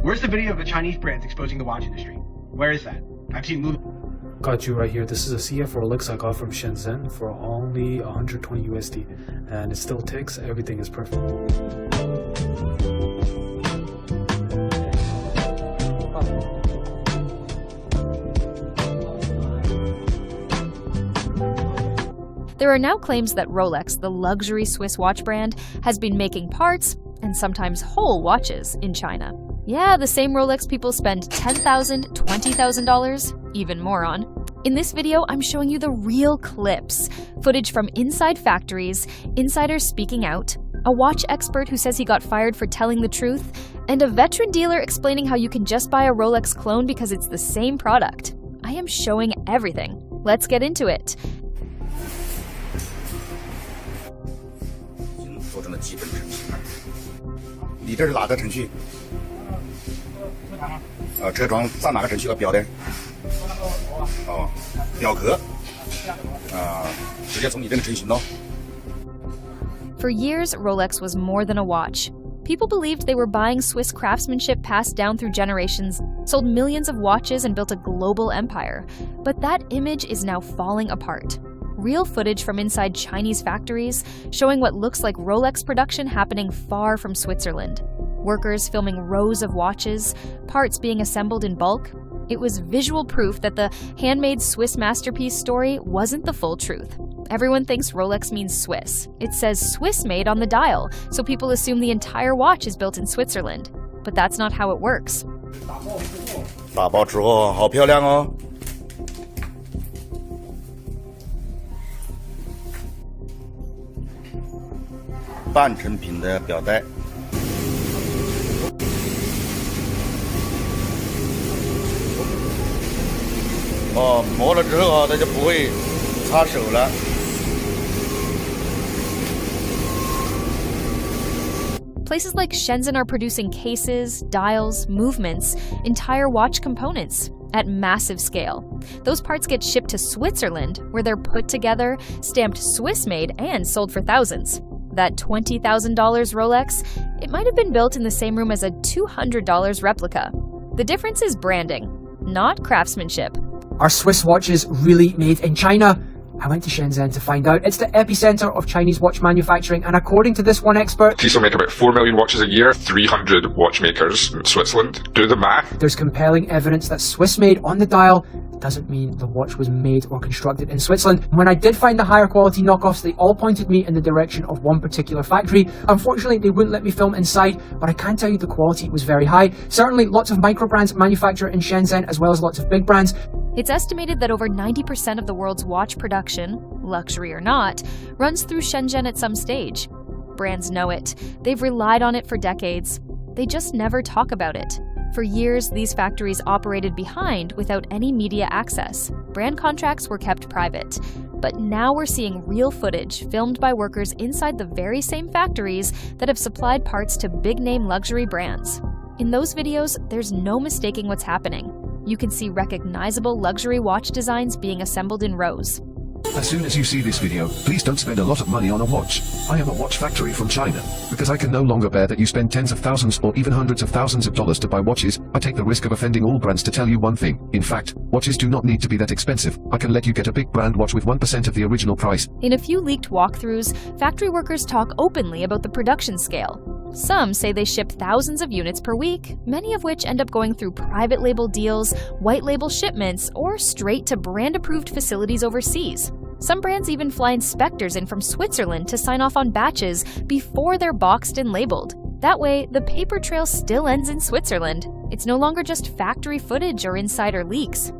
Where's the video of the Chinese brands exposing the watch industry? Where is that? I've seen Lulu. Got you right here. This is a CF Rolex I got from Shenzhen for only 120 USD, and it still ticks. Everything is perfect. There are now claims that Rolex, the luxury Swiss watch brand, has been making parts and sometimes whole watches in China. Yeah, the same Rolex people spend $10,000, $20,000, even more on. In this video, I'm showing you the real clips, footage from inside factories, insiders speaking out, a watch expert who says he got fired for telling the truth, and a veteran dealer explaining how you can just buy a Rolex clone because it's the same product. I am showing everything. Let's get into it. 做成了基本程序。你这是哪个程序？车窗上哪个程序和表的？哦，表壳。直接从你这个程序咯。For years, Rolex was more than a watch. People believed they were buying Swiss craftsmanship passed down through generations, sold millions of watches, and built a global empire. But that image is now falling apart. Real footage from inside Chinese factories showing what looks like Rolex production happening far from Switzerland. Workers filming rows of watches, parts being assembled in bulk. It was visual proof that the handmade Swiss masterpiece story wasn't the full truth. Everyone thinks Rolex means Swiss. It says Swiss made on the dial, so people assume the entire watch is built in Switzerland. But that's not how it works. 打包之后好漂亮哦。半成品的表带。磨了之后它就不会擦手了。Places like Shenzhen are producing cases, dials, movements, entire watch components at massive scale. Those parts get shipped to Switzerland, where they're put together, stamped Swiss-made, and sold for thousands. That $20,000 Rolex, it might have been built in the same room as a $200 replica. The difference is branding, not craftsmanship. Are Swiss watches really made in China? I went to Shenzhen to find out. It's the epicenter of Chinese watch manufacturing, and according to this one expert, Tissot make about 4 million watches a year, 300 watchmakers in Switzerland. Do the math. There's compelling evidence that Swiss-made on the dial doesn't mean the watch was made or constructed in Switzerland. When I did find the higher quality knockoffs, they all pointed me in the direction of one particular factory. Unfortunately, they wouldn't let me film inside, but I can tell you the quality was very high. Certainly, lots of micro brands manufacture in Shenzhen, as well as lots of big brands. It's estimated that over 90% of the world's watch production, luxury or not, runs through Shenzhen at some stage. Brands know it. They've relied on it for decades. They just never talk about it. For years, these factories operated behind without any media access. Brand contracts were kept private. But now we're seeing real footage filmed by workers inside the very same factories that have supplied parts to big-name luxury brands. In those videos, there's no mistaking what's happening. You can see recognizable luxury watch designs being assembled in rows. As soon as you see this video, please don't spend a lot of money on a watch. I am a watch factory from China. Because I can no longer bear that you spend tens of thousands or even hundreds of thousands of dollars to buy watches, I take the risk of offending all brands to tell you one thing. In fact, watches do not need to be that expensive. I can let you get a big brand watch with 1% of the original price. In a few leaked walkthroughs, factory workers talk openly about the production scale. Some say they ship thousands of units per week, many of which end up going through private label deals, white label shipments, or straight to brand-approved facilities overseas. Some brands even fly inspectors in from Switzerland to sign off on batches before they're boxed and labeled. That way, the paper trail still ends in Switzerland. It's no longer just factory footage or insider leaks.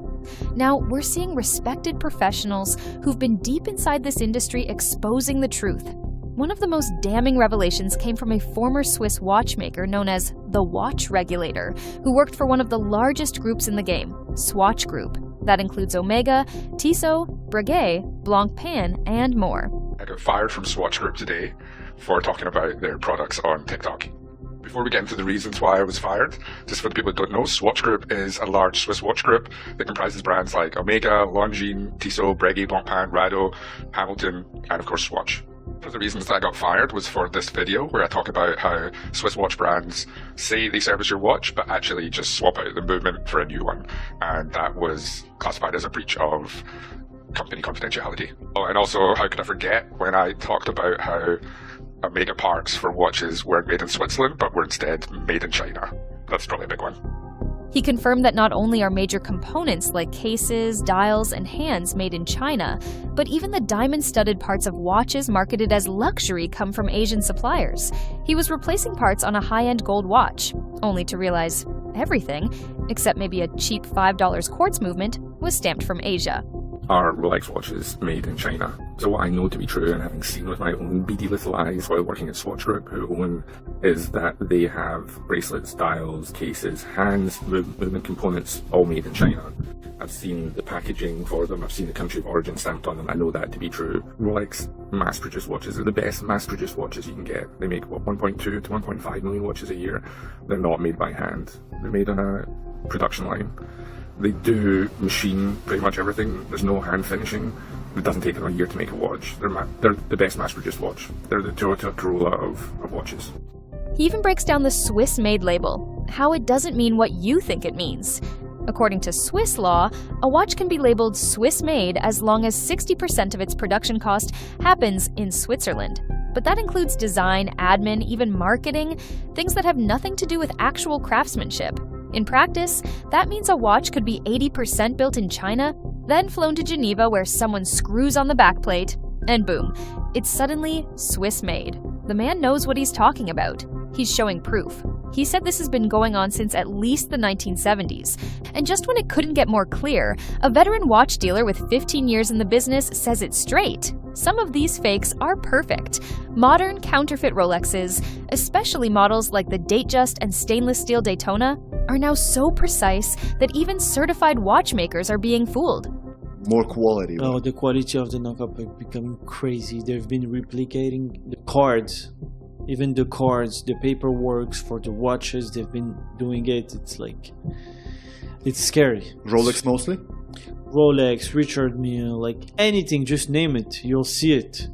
Now, we're seeing respected professionals who've been deep inside this industry exposing the truth. One of the most damning revelations came from a former Swiss watchmaker known as the Watch Regulator, who worked for one of the largest groups in the game, Swatch Group. That includes Omega, Tissot, Breguet, Blancpain, and more. I got fired from Swatch Group today for talking about their products on TikTok. Before we get into the reasons why I was fired, just for the people that don't know, Swatch Group is a large Swiss watch group that comprises brands like Omega, Longines, Tissot, Breguet, Blancpain, Rado, Hamilton, and of course Swatch. One of the reasons that I got fired was for this video where I talk about how Swiss watch brands say they service your watch, but actually just swap out the movement for a new one. And that was classified as a breach of company confidentiality. Oh, and also, how could I forget when I talked about how Omega parts for watches weren't made in Switzerland, but were instead made in China. That's probably a big one. He confirmed that not only are major components like cases, dials, and hands made in China, but even the diamond-studded parts of watches marketed as luxury come from Asian suppliers. He was replacing parts on a high-end gold watch, only to realize everything, except maybe a cheap $5 quartz movement, was stamped from Asia. Are Rolex watches made in China? So what I know to be true, and having seen with my own beady little eyes while working at Swatch Group, who own, is that they have bracelets, dials, cases, hands, movement components, all made in China. I've seen the packaging for them, I've seen the country of origin stamped on them, I know that to be true. Rolex mass-produced watches are the best mass-produced watches you can get. They make, 1.2 to 1.5 million watches a year. They're not made by hand. They're made on a production line. They do machine pretty much everything. There's no hand finishing. It doesn't take them a year to make a watch. They're the best mass-produced watch. They're the Toyota Corolla of watches. He even breaks down the Swiss-made label, how it doesn't mean what you think it means. According to Swiss law, a watch can be labeled Swiss-made as long as 60% of its production cost happens in Switzerland. But that includes design, admin, even marketing, things that have nothing to do with actual craftsmanship. In practice, that means a watch could be 80% built in China, then flown to Geneva where someone screws on the backplate, and boom, it's suddenly Swiss-made. The man knows what he's talking about. He's showing proof. He said this has been going on since at least the 1970s. And just when it couldn't get more clear, a veteran watch dealer with 15 years in the business says it straight. Some of these fakes are perfect. Modern counterfeit Rolexes, especially models like the Datejust and stainless steel Daytona, are now so precise that even certified watchmakers are being fooled. More quality. Oh, the quality of the knockoff has become crazy. They've been replicating the cards, even the cards, the paperwork for the watches. They've been doing it. It's scary. Rolex mostly? Rolex, Richard Mille, like anything, just name it. You'll see it.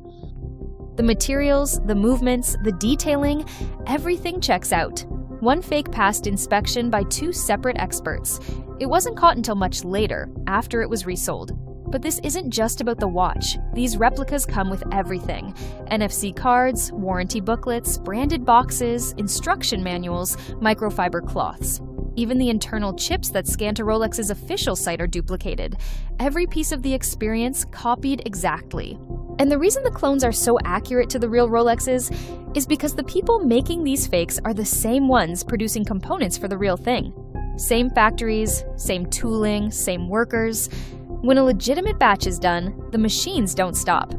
The materials, the movements, the detailing, everything checks out. One fake passed inspection by two separate experts. It wasn't caught until much later, after it was resold. But this isn't just about the watch. These replicas come with everything. NFC cards, warranty booklets, branded boxes, instruction manuals, microfiber cloths. Even the internal chips that scan to Rolex's official site are duplicated. Every piece of the experience copied exactly. And the reason the clones are so accurate to the real Rolexes is because the people making these fakes are the same ones producing components for the real thing. Same factories, same tooling, same workers. When a legitimate batch is done, the machines don't stop.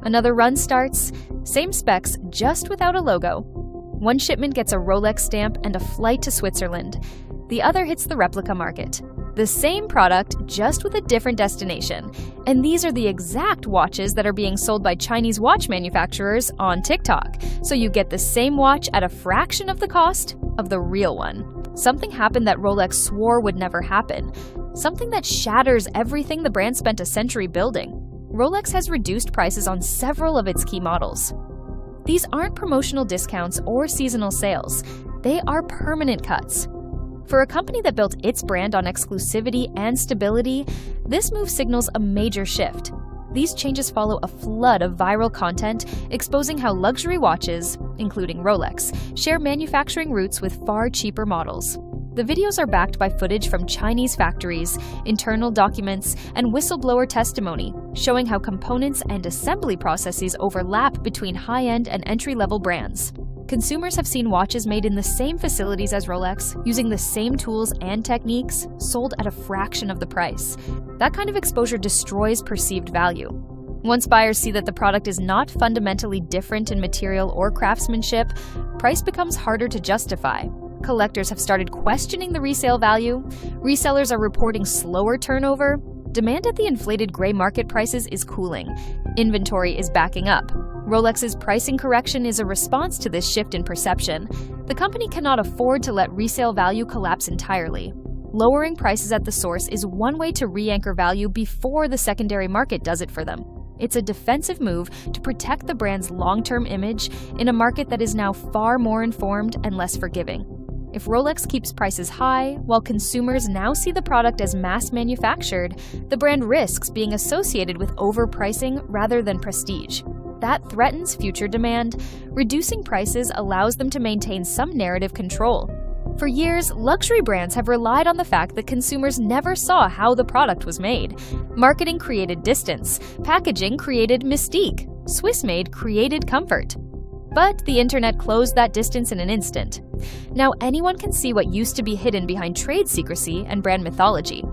Another run starts, same specs, just without a logo. One shipment gets a Rolex stamp and a flight to Switzerland. The other hits the replica market. The same product, just with a different destination. And these are the exact watches that are being sold by Chinese watch manufacturers on TikTok. So you get the same watch at a fraction of the cost of the real one. Something happened that Rolex swore would never happen. Something that shatters everything the brand spent a century building. Rolex has reduced prices on several of its key models. These aren't promotional discounts or seasonal sales. They are permanent cuts. For a company that built its brand on exclusivity and stability, this move signals a major shift. These changes follow a flood of viral content exposing how luxury watches, including Rolex, share manufacturing roots with far cheaper models. The videos are backed by footage from Chinese factories, internal documents, and whistleblower testimony, showing how components and assembly processes overlap between high-end and entry-level brands. Consumers have seen watches made in the same facilities as Rolex, using the same tools and techniques, sold at a fraction of the price. That kind of exposure destroys perceived value. Once buyers see that the product is not fundamentally different in material or craftsmanship, price becomes harder to justify. Collectors have started questioning the resale value. Resellers are reporting slower turnover. Demand at the inflated gray market prices is cooling. Inventory is backing up. Rolex's pricing correction is a response to this shift in perception. The company cannot afford to let resale value collapse entirely. Lowering prices at the source is one way to re-anchor value before the secondary market does it for them. It's a defensive move to protect the brand's long-term image in a market that is now far more informed and less forgiving. If Rolex keeps prices high, while consumers now see the product as mass-manufactured, the brand risks being associated with overpricing rather than prestige. That threatens future demand. Reducing prices allows them to maintain some narrative control. For years, luxury brands have relied on the fact that consumers never saw how the product was made. Marketing created distance, packaging created mystique, Swiss-made created comfort. But the internet closed that distance in an instant. Now anyone can see what used to be hidden behind trade secrecy and brand mythology.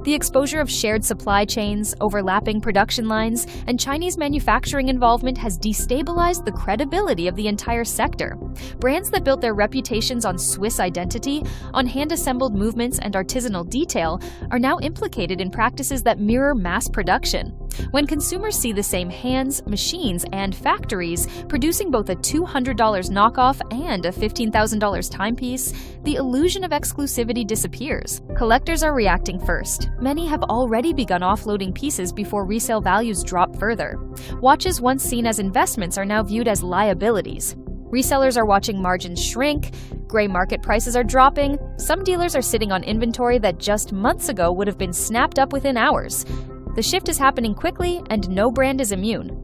The exposure of shared supply chains, overlapping production lines, and Chinese manufacturing involvement has destabilized the credibility of the entire sector. Brands that built their reputations on Swiss identity, on hand-assembled movements and artisanal detail, are now implicated in practices that mirror mass production. When consumers see the same hands, machines, and factories producing both a $200 knockoff and a $15,000 timepiece, the illusion of exclusivity disappears. Collectors are reacting first. Many have already begun offloading pieces before resale values drop further. Watches once seen as investments are now viewed as liabilities. Resellers are watching margins shrink, gray market prices are dropping, some dealers are sitting on inventory that just months ago would have been snapped up within hours. The shift is happening quickly, and no brand is immune.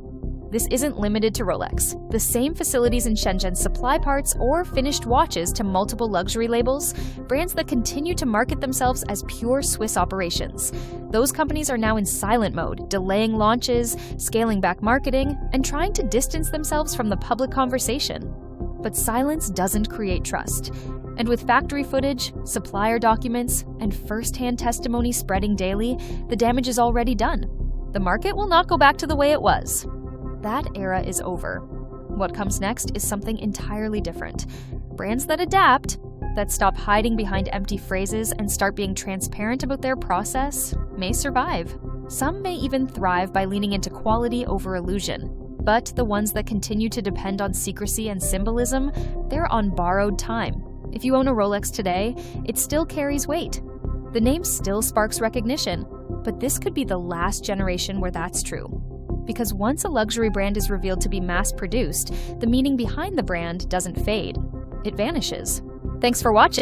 This isn't limited to Rolex. The same facilities in Shenzhen supply parts or finished watches to multiple luxury labels, brands that continue to market themselves as pure Swiss operations. Those companies are now in silent mode, delaying launches, scaling back marketing, and trying to distance themselves from the public conversation. But silence doesn't create trust. And with factory footage, supplier documents, and first-hand testimony spreading daily, the damage is already done. The market will not go back to the way it was. That era is over. What comes next is something entirely different. Brands that adapt, that stop hiding behind empty phrases and start being transparent about their process, may survive. Some may even thrive by leaning into quality over illusion. But the ones that continue to depend on secrecy and symbolism, they're on borrowed time. If you own a Rolex today, it still carries weight. The name still sparks recognition, but this could be the last generation where that's true. Because once a luxury brand is revealed to be mass-produced, the meaning behind the brand doesn't fade. It vanishes. Thanks for watching.